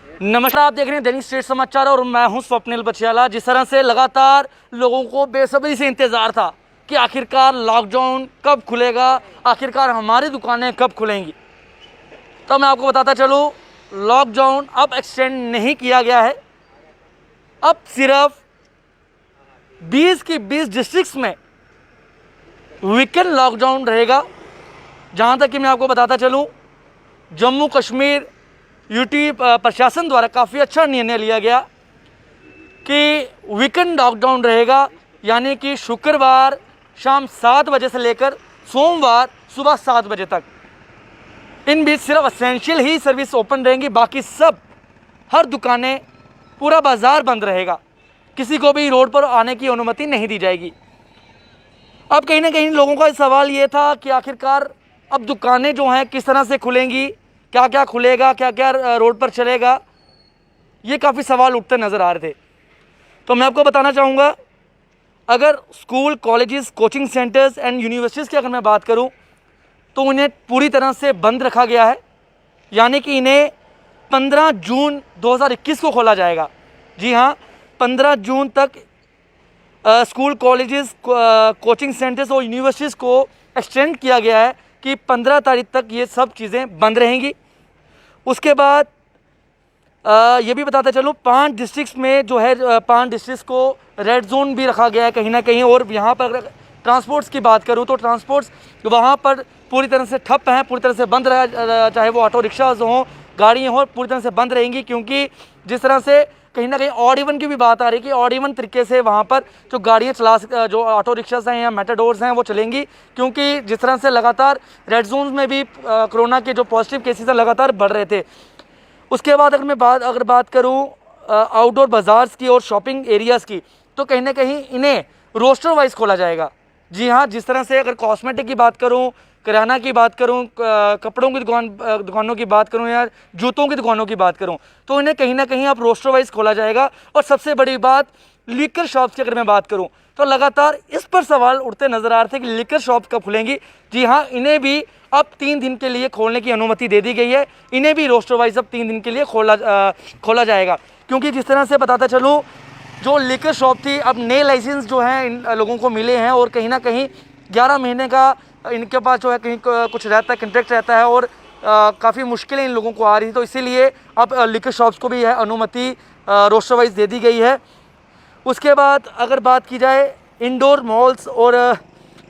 नमस्कार, आप देख रहे हैं दैनिक स्टेट समाचार और मैं हूं स्वप्निल बछियाला। जिस तरह से लगातार लोगों को बेसब्री से इंतज़ार था कि आखिरकार लॉकडाउन कब खुलेगा, आखिरकार हमारी दुकानें कब खुलेंगी, तो मैं आपको बताता चलूं, लॉकडाउन अब एक्सटेंड नहीं किया गया है। अब सिर्फ 20 की 20 डिस्ट्रिक्ट्स में वीकेंड लॉकडाउन रहेगा। जहां तक कि मैं आपको बताता चलूं, जम्मू कश्मीर यूटी प्रशासन द्वारा काफ़ी अच्छा निर्णय लिया गया कि वीकेंड लॉकडाउन रहेगा, यानी कि शुक्रवार शाम 7 बजे से लेकर सोमवार सुबह 7 बजे तक। इन बीच सिर्फ असेंशियल ही सर्विस ओपन रहेंगी, बाकी सब हर दुकानें, पूरा बाज़ार बंद रहेगा। किसी को भी रोड पर आने की अनुमति नहीं दी जाएगी। अब कहीं ना कहीं लोगों का सवाल ये था कि आखिरकार अब दुकानें जो हैं किस तरह से खुलेंगी, क्या क्या खुलेगा, क्या क्या रोड पर चलेगा, ये काफ़ी सवाल उठते नज़र आ रहे थे। तो मैं आपको बताना चाहूँगा, अगर school, colleges, coaching centres and universities की अगर मैं बात करूँ तो उन्हें पूरी तरह से बंद रखा गया है, यानी कि इन्हें 15 जून 2021 को खोला जाएगा। जी हाँ, 15 जून तक स्कूल, कॉलेजेस, कोचिंग सेंटर्स और यूनिवर्सिटीज़ को एक्सटेंड किया गया है कि 15 तारीख तक ये सब चीज़ें बंद रहेंगी। उसके बाद ये भी बताते चलूँ, 5 डिस्ट्रिक्ट्स में जो है 5 डिस्ट्रिक्ट्स को रेड जोन भी रखा गया है कहीं ना कहीं। और यहाँ पर अगर ट्रांसपोर्ट्स की बात करूँ तो ट्रांसपोर्ट्स वहाँ पर पूरी तरह से ठप हैं, पूरी तरह से बंद रहा, चाहे वो ऑटो रिक्शाज हों, गाड़ियाँ हों, पूरी तरह से बंद रहेंगी। क्योंकि जिस तरह से कहीं ना कहीं ऑड इवन की भी बात आ रही है कि ऑड इवन तरीके से वहाँ पर जो गाड़ियाँ जो ऑटो रिक्शाज हैं या मेटाडोर्स हैं वो चलेंगी। क्योंकि जिस तरह से लगातार रेड जोन में भी कोरोना के जो पॉजिटिव केसेस हैं लगातार बढ़ रहे थे। उसके बाद अगर बात करूँ आउटडोर बाज़ार्स की और शॉपिंग एरियाज़ की, तो कहीं ना कहीं इन्हें रोस्टर वाइज खोला जाएगा। जी हाँ, जिस तरह से अगर कॉस्मेटिक की बात करूँ, किराना की बात करूँ, कपड़ों की दुकानों की बात करूँ या जूतों की दुकानों की बात करूँ, तो इन्हें कहीं ना कहीं अब रोस्टर वाइज खोला जाएगा। और सबसे बड़ी बात, लिकर शॉप्स की अगर मैं बात करूँ तो लगातार इस पर सवाल उठते नज़र आ रहे थे कि लिकर शॉप्स कब खुलेंगी। जी हाँ, इन्हें भी अब 3 दिन के लिए खोलने की अनुमति दे दी गई है। इन्हें भी रोस्टर वाइज अब 3 दिन के लिए खोला जाएगा। क्योंकि जिस तरह से बताता चलूँ, जो लिकर शॉप थी, अब नए लाइसेंस जो हैं इन लोगों को मिले हैं और कहीं ना कहीं 11 महीने का इनके पास जो है कहीं कुछ रहता है, कंट्रैक्ट रहता है और काफ़ी मुश्किलें इन लोगों को आ रही थी। तो इसीलिए अब लिकर शॉप्स को भी यह अनुमति रोस्टर वाइज दे दी गई है। उसके बाद अगर बात की जाए इंडोर मॉल्स, और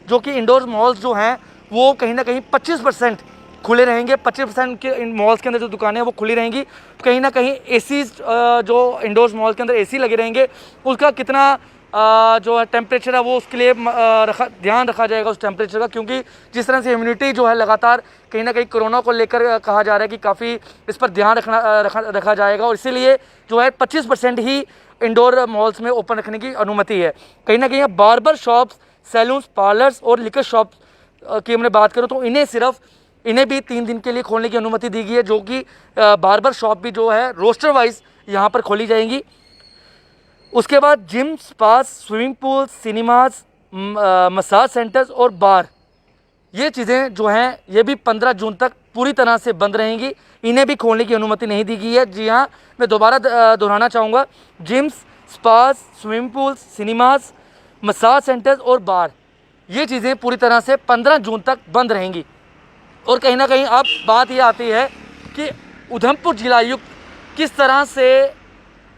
जो कि इंडोर मॉल्स जो हैं वो कहीं ना कहीं 25% खुले रहेंगे। 25% के इन मॉल्स के अंदर जो दुकानें हैं वो खुली रहेंगी। कहीं ना कहीं एसी, जो इंडोर्स मॉल्स के अंदर एसी लगे रहेंगे, उसका कितना जो है टेम्परेचर है वो उसके लिए ध्यान रखा जाएगा उस टेम्परेचर का। क्योंकि जिस तरह से इम्यूनिटी जो है लगातार कहीं ना कहीं कोरोना को लेकर कहा जा रहा है कि काफ़ी इस पर ध्यान रखा जाएगा। और इसीलिए जो है 25% ही इंडोर मॉल्स में ओपन रखने की अनुमति है। कहीं ना कहीं बार्बर शॉप्स, सैलून्स, पार्लर्स और लिकर शॉप्स की हमने बात करूँ तो इन्हें भी 3 दिन के लिए खोलने की अनुमति दी गई है, जो कि बार्बर शॉप भी जो है रोस्टर वाइज यहाँ पर खोली जाएंगी। उसके बाद gym, spa, swimming pool, cinemas, massage centres और बार, ये चीज़ें जो हैं ये भी 15 जून तक पूरी तरह से बंद रहेंगी। इन्हें भी खोलने की अनुमति नहीं दी गई है। जी हाँ, मैं दोबारा दोहराना चाहूँगा, gyms, spas, swimming pools, cinemas, massage centres और बार, ये चीज़ें पूरी तरह से 15 जून तक बंद रहेंगी। और कहीं ना कहीं अब बात ये आती है कि उधमपुर जिलायुक्त किस तरह से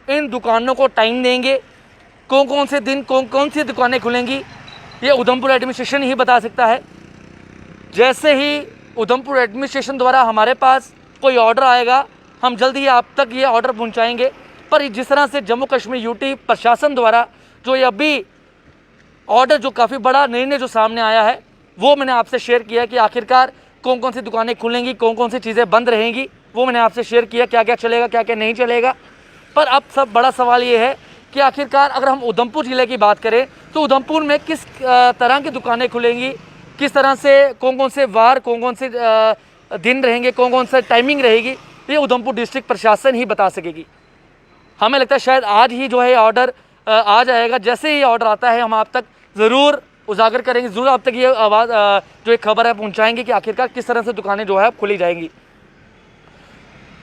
इन दुकानों को टाइम देंगे, कौन कौन से दिन कौन सी दुकानें खुलेंगी, ये उधमपुर एडमिनिस्ट्रेशन ही बता सकता है। जैसे ही उधमपुर एडमिनिस्ट्रेशन द्वारा हमारे पास कोई ऑर्डर आएगा, हम जल्द ही आप तक ये ऑर्डर पहुंचाएंगे। पर जिस तरह से जम्मू कश्मीर यूटी प्रशासन द्वारा जो ये अभी ऑर्डर, जो काफ़ी बड़ा निर्णय जो सामने आया है, वो मैंने आपसे शेयर किया कि आखिरकार कौन कौन सी दुकानें खुलेंगी, कौन कौन सी चीज़ें बंद रहेंगी, वो मैंने आपसे शेयर किया, क्या क्या चलेगा, क्या क्या नहीं चलेगा। पर अब सब बड़ा सवाल ये है कि आखिरकार अगर हम उधमपुर ज़िले की बात करें तो उधमपुर में किस तरह की दुकानें खुलेंगी, किस तरह से कौन कौन से वार, कौन कौन से दिन रहेंगे, कौन कौन सा टाइमिंग रहेगी, ये उधमपुर डिस्ट्रिक्ट प्रशासन ही बता सकेगी। हमें लगता है शायद आज ही जो है ऑर्डर आ जाएगा। जैसे ही ऑर्डर आता है हम आप तक ज़रूर उजागर करेंगे, ज़रूर आप तक ये आवाज़ जो एक खबर है पहुंचाएंगे कि आखिरकार किस तरह से दुकानें जो है खुली जाएंगी।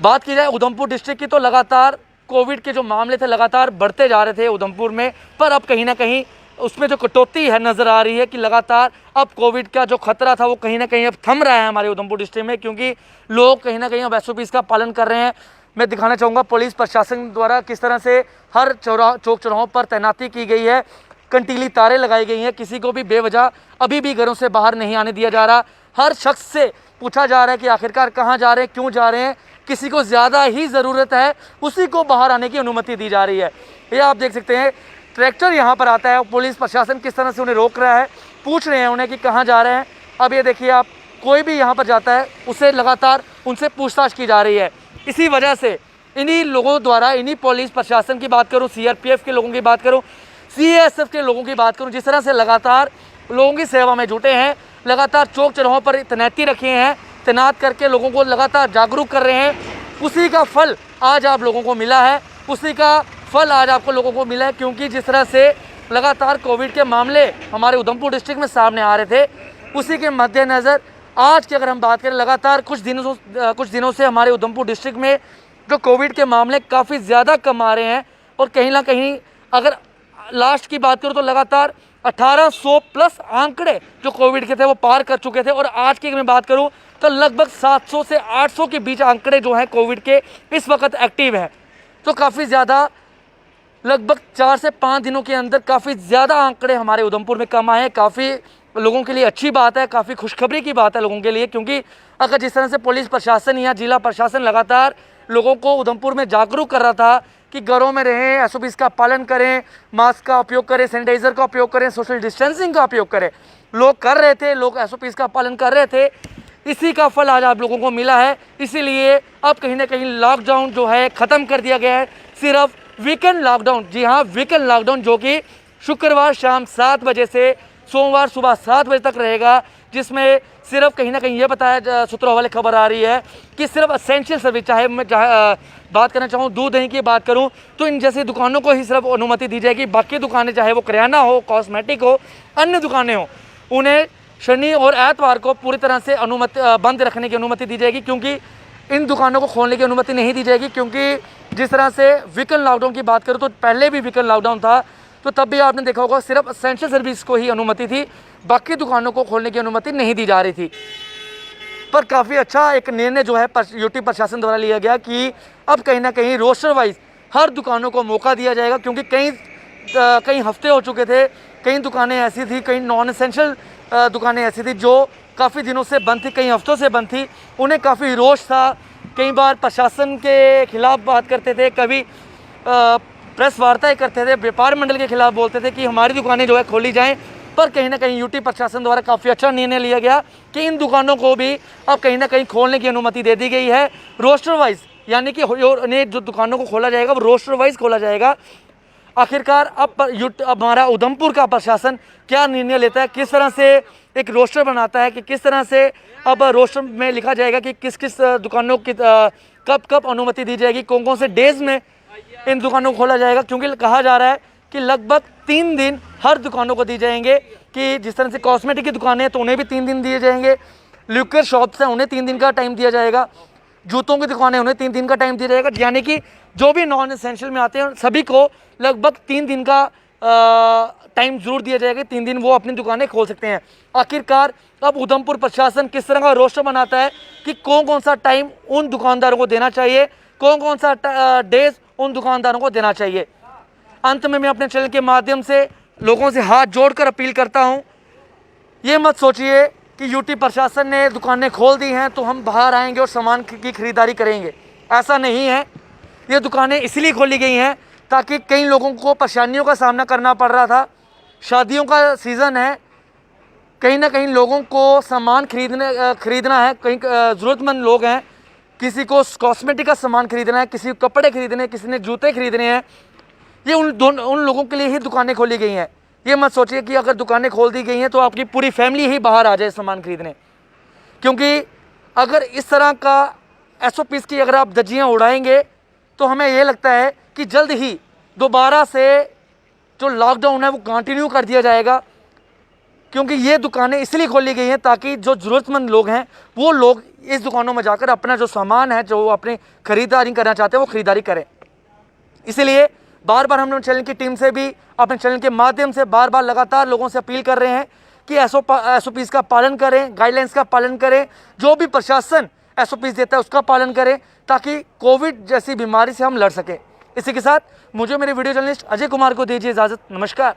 बात की जाए उधमपुर डिस्ट्रिक्ट की तो लगातार कोविड के जो मामले थे लगातार बढ़ते जा रहे थे उधमपुर में, पर अब कहीं ना कहीं उसमें जो कटौती है नज़र आ रही है कि लगातार अब कोविड का जो खतरा था वो कहीं ना कहीं अब थम रहा है हमारे उधमपुर डिस्ट्रिक्ट में, क्योंकि लोग कहीं ना कहीं अब SOPs का पालन कर रहे हैं। मैं दिखाना चाहूँगा पुलिस प्रशासन द्वारा किस तरह से हर चौक चौराहों पर तैनाती की गई है, कंटीली तारें लगाई गई हैं, किसी को भी बेवजह अभी भी घरों से बाहर नहीं आने दिया जा रहा। हर शख्स से पूछा जा रहा है कि आखिरकार कहाँ जा रहे हैं, क्यों जा रहे हैं, किसी को ज़्यादा ही ज़रूरत है उसी को बाहर आने की अनुमति दी जा रही है। ये आप देख सकते हैं ट्रैक्टर यहाँ पर आता है, पुलिस प्रशासन किस तरह से उन्हें रोक रहा है, पूछ रहे हैं उन्हें कि कहाँ जा रहे हैं। अब ये देखिए आप, कोई भी यहाँ पर जाता है उसे लगातार उनसे पूछताछ की जा रही है। इसी वजह से इन्हीं लोगों द्वारा, इन्हीं पुलिस प्रशासन की बात करूँ, CRPF के लोगों की बात करूँ, CASF के लोगों की बात करूँ, जिस तरह से लगातार लोगों की सेवा में जुटे हैं, लगातार चौक चौराहों पर तैनाती रखे हैं, तैनात करके लोगों को लगातार जागरूक कर रहे हैं, उसी का फल आज आप लोगों को मिला है, उसी का फल आज आपको लोगों को मिला है। क्योंकि जिस तरह से लगातार कोविड के मामले हमारे उधमपुर डिस्ट्रिक्ट में सामने आ रहे थे, उसी के मद्देनज़र आज की अगर हम बात करें, लगातार कुछ दिनों से हमारे उधमपुर डिस्ट्रिक्ट में जो कोविड के मामले काफ़ी ज़्यादा कम आ रहे हैं। और कहीं ना कहीं अगर लास्ट की बात करूँ तो लगातार 1800 प्लस आंकड़े जो कोविड के थे वो पार कर चुके थे, और आज की मैं बात करूँ तो लगभग 700 से 800 के बीच आंकड़े जो हैं कोविड के इस वक्त एक्टिव हैं। तो काफ़ी ज़्यादा, लगभग 4 से 5 दिनों के अंदर काफ़ी ज़्यादा आंकड़े हमारे उधमपुर में कम आए हैं। काफ़ी लोगों के लिए अच्छी बात है, काफ़ी खुशखबरी की बात है लोगों के लिए, क्योंकि अगर जिस तरह से पुलिस प्रशासन या जिला प्रशासन लगातार लोगों को उधमपुर में जागरूक कर रहा था कि घरों में रहें, SOPs का पालन करें, मास्क का उपयोग करें, सैनिटाइज़र का उपयोग करें, सोशल डिस्टेंसिंग का उपयोग करें, लोग कर रहे थे, लोग SOPs का पालन कर रहे थे, इसी का फल आज आप लोगों को मिला है। इसीलिए अब कहीं ना कहीं लॉकडाउन जो है ख़त्म कर दिया गया है, सिर्फ वीकेंड लॉकडाउन, जी हाँ वीकेंड लॉकडाउन, जो कि शुक्रवार शाम 7 बजे से सोमवार सुबह 7 बजे तक रहेगा, जिसमें सिर्फ कहीं ना कहीं ये बताया सूत्रों वाले खबर आ रही है कि सिर्फ असेंशियल सर्विस, चाहे मैं बात करना चाहूँ दूध दही की बात करूँ तो इन जैसी दुकानों को ही सिर्फ अनुमति दी जाएगी। बाकी दुकानें चाहे वो किराना हो, कॉस्मेटिक हो, अन्य दुकानें हो, उन्हें शनि और एतवार को पूरी तरह से बंद रखने की अनुमति दी जाएगी, क्योंकि इन दुकानों को खोलने की अनुमति नहीं दी जाएगी। क्योंकि जिस तरह से वीकेंड लॉकडाउन की बात करूँ तो पहले भी वीकेंड लॉकडाउन था, तो तब भी आपने देखा होगा सिर्फ असेंशियल सर्विस को ही अनुमति थी, बाकी दुकानों को खोलने की अनुमति नहीं दी जा रही थी। पर काफ़ी अच्छा एक निर्णय जो है यूटी प्रशासन द्वारा लिया गया कि अब कहीं ना कहीं रोस्टर वाइज हर दुकानों को मौका दिया जाएगा, क्योंकि कई हफ्ते हो चुके थे, कई दुकानें ऐसी थी, कई नॉन एसेंशियल दुकानें ऐसी थी जो काफ़ी दिनों से बंद थी, कई हफ्तों से बंद थी, उन्हें काफ़ी रोष था, कई बार प्रशासन के खिलाफ बात करते थे, कभी प्रेस वार्ताएं करते थे, व्यापार मंडल के खिलाफ बोलते थे कि हमारी दुकानें जो है खोली जाएं। पर कहीं ना कहीं यूटी प्रशासन द्वारा काफ़ी अच्छा निर्णय लिया गया कि इन दुकानों को भी अब कहीं ना कहीं खोलने की अनुमति दे दी गई है रोस्टर वाइज, यानी कि जो दुकानों को खोला जाएगा वो रोस्टर वाइज खोला जाएगा। आखिरकार अब हमारा उधमपुर का प्रशासन क्या निर्णय लेता है, किस तरह से एक रोस्टर बनाता है, कि किस तरह से अब रोस्टर में लिखा जाएगा कि किस किस दुकानों की कब कब अनुमति दी जाएगी, कौन कौन से डेज में इन दुकानों को खोला जाएगा। क्योंकि कहा जा रहा है कि लगभग 3 दिन हर दुकानों को दिए जाएंगे, कि जिस तरह से कॉस्मेटिक की दुकानें हैं तो उन्हें भी 3 दिन दिए जाएंगे, लिक्वर शॉप्स हैं उन्हें 3 दिन का टाइम दिया जाएगा, जूतों की दुकानें उन्हें 3 दिन का टाइम दिया जाएगा, यानी कि जो भी नॉन एसेंशियल में आते हैं सभी को लगभग 3 दिन का टाइम जरूर दिया जाएगा, 3 दिन वो अपनी दुकानें खोल सकते हैं। आखिरकार अब उधमपुर प्रशासन किस तरह का रोस्टर बनाता है कि कौन कौन सा टाइम उन दुकानदारों को देना चाहिए, कौन कौन सा डेज उन दुकानदारों को देना चाहिए। अंत में मैं अपने चैनल के माध्यम से लोगों से हाथ जोड़कर अपील करता हूं, ये मत सोचिए कि यूटी प्रशासन ने दुकानें खोल दी हैं तो हम बाहर आएंगे और सामान की खरीदारी करेंगे, ऐसा नहीं है। ये दुकानें इसलिए खोली गई हैं ताकि कई लोगों को परेशानियों का सामना करना पड़ रहा था, शादियों का सीज़न है, कहीं ना कहीं लोगों को सामान खरीदना है, कहीं ज़रूरतमंद लोग हैं, किसी को कॉस्मेटिक का सामान खरीदना है, किसी को कपड़े खरीदने हैं, किसी ने जूते खरीदने हैं, ये उन लोगों के लिए ही दुकानें खोली गई हैं। ये मत सोचिए कि अगर दुकानें खोल दी गई हैं तो आपकी पूरी फैमिली ही बाहर आ जाए सामान खरीदने, क्योंकि अगर इस तरह का SOPs की अगर आप धज्जियाँ उड़ाएंगे तो हमें ये लगता है कि जल्द ही दोबारा से जो लॉकडाउन है वो कंटिन्यू कर दिया जाएगा, क्योंकि ये दुकानें इसलिए खोली गई हैं ताकि जो ज़रूरतमंद लोग हैं वो लोग इस दुकानों में जाकर अपना जो सामान है, जो अपनी खरीदारी करना चाहते हैं, वो खरीदारी करें। इसलिए बार बार हम लोग चैनल की टीम से भी अपने चैनल के माध्यम से बार बार लगातार लोगों से अपील कर रहे हैं कि एसओपीज़ का पालन करें, गाइडलाइंस का पालन करें, जो भी प्रशासन एसओपीज़ देता है उसका पालन करें, ताकि कोविड जैसी बीमारी से हम लड़ सकें। इसी के साथ मुझे मेरे वीडियो जर्नलिस्ट अजय कुमार को दीजिए इजाज़त। नमस्कार।